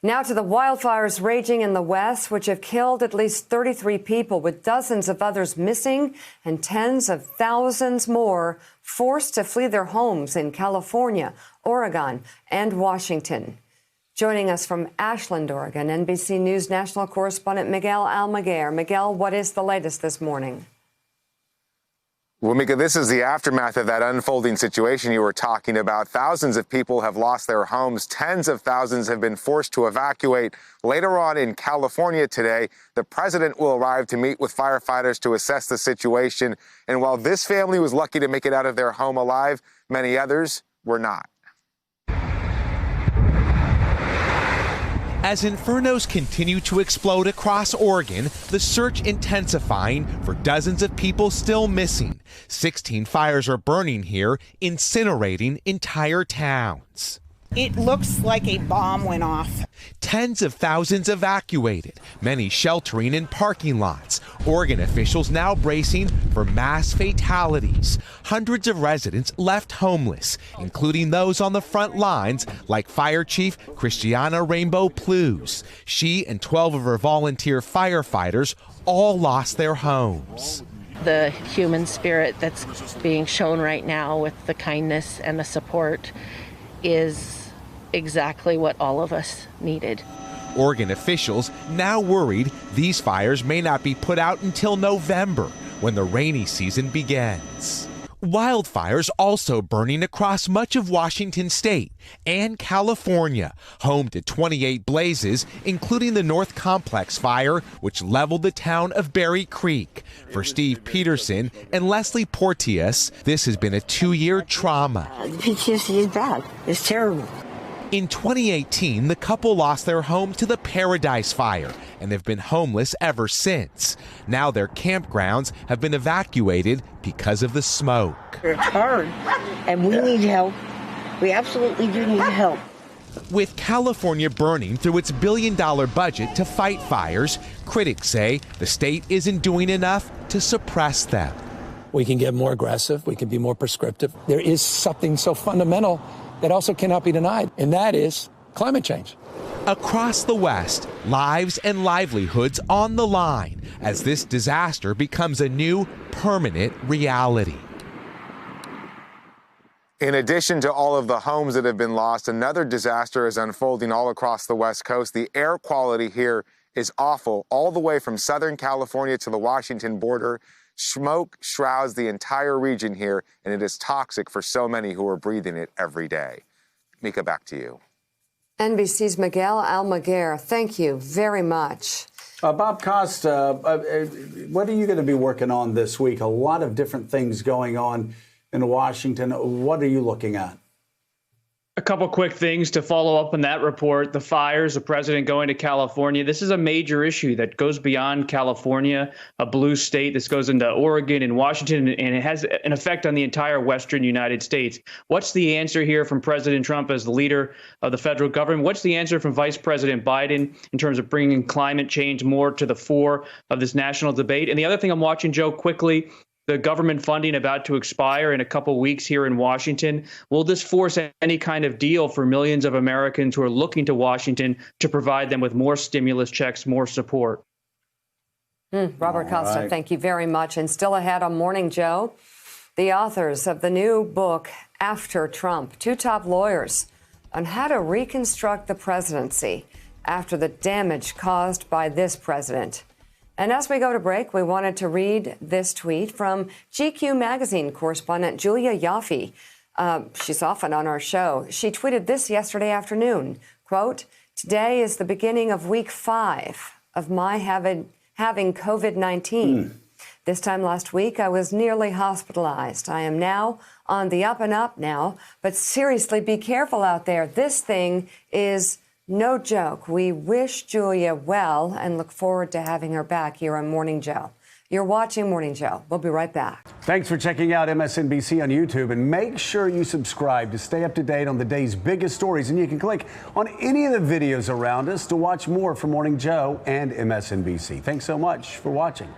Now to the wildfires raging in the West, which have killed at least 33 people, with dozens of others missing and tens of thousands more forced to flee their homes in California, Oregon, and Washington. Joining us from Ashland, Oregon, NBC News national correspondent Miguel Almaguer. Miguel, what is the latest this morning? Well, Mika, this is the aftermath of that unfolding situation you were talking about. Thousands of people have lost their homes. Tens of thousands have been forced to evacuate. Later on in California today, the president will arrive to meet with firefighters to assess the situation. And while this family was lucky to make it out of their home alive, many others were not. As infernos continue to explode across Oregon, the search intensifying for dozens of people still missing. 16 fires are burning here, incinerating entire towns. It looks like a bomb went off. Tens of thousands evacuated, many sheltering in parking lots. Oregon officials now bracing for mass fatalities. Hundreds of residents left homeless, including those on the front lines, like Fire Chief Christiana Rainbow Plews. She and 12 of her volunteer firefighters all lost their homes. The human spirit that's being shown right now with the kindness and the support is exactly what all of us needed. Oregon officials now worried these fires may not be put out until November, when the rainy season begins. Wildfires also burning across much of Washington state and California, home to 28 blazes, including the North Complex fire, which leveled the town of Berry Creek. For Steve Peterson and Leslie Porteous, this has been a 2-year trauma. PTSD is bad. It's terrible. In 2018, the couple lost their home to the Paradise Fire and have been homeless ever since. Now their campgrounds have been evacuated because of the smoke. It's hard, and we need help. We absolutely do need help. With California burning through its billion-dollar budget to fight fires, critics say the state isn't doing enough to suppress them. We can get more aggressive. We can be more prescriptive. There is something so fundamental that also cannot be denied, and that is climate change. Across the West, lives and livelihoods on the line as this disaster becomes a new permanent reality. In addition to all of the homes that have been lost, another disaster is unfolding all across the West Coast. The air quality here is awful, all the way from Southern California to the Washington border. Smoke shrouds the entire region here, and it is toxic for so many who are breathing it every day. Mika, back to you. NBC's Miguel Almaguer, thank you very much. Bob Costa, what are you going to be working on this week? A lot of different things going on in Washington. What are you looking at? A couple quick things to follow up on that report. The fires, the president going to California. This is a major issue that goes beyond California, a blue state. This goes into Oregon and Washington, and it has an effect on the entire western United States. What's the answer here from President Trump as the leader of the federal government? What's the answer from Vice President Biden in terms of bringing climate change more to the fore of this national debate? And the other thing I'm watching, Joe, quickly, the government funding about to expire in a couple weeks here in Washington. Will this force any kind of deal for millions of Americans who are looking to Washington to provide them with more stimulus checks, more support? Robert Costa, thank you very much. And still ahead on Morning Joe, the authors of the new book, After Trump, 2 top lawyers on how to reconstruct the presidency after the damage caused by this president. And as we go to break, we wanted to read this tweet from GQ magazine correspondent Julia Yaffe. She's often on our show. She tweeted this yesterday afternoon, quote, "Today is the beginning of week 5 of my having COVID-19. This time last week, I was nearly hospitalized. I am now on the up and up now, but seriously, be careful out there. This thing is no joke." We wish Julia well and look forward to having her back here on Morning Joe. You're watching Morning Joe. We'll be right back. Thanks for checking out MSNBC on YouTube, and make sure you subscribe to stay up to date on the day's biggest stories. And you can click on any of the videos around us to watch more from Morning Joe and MSNBC. Thanks so much for watching.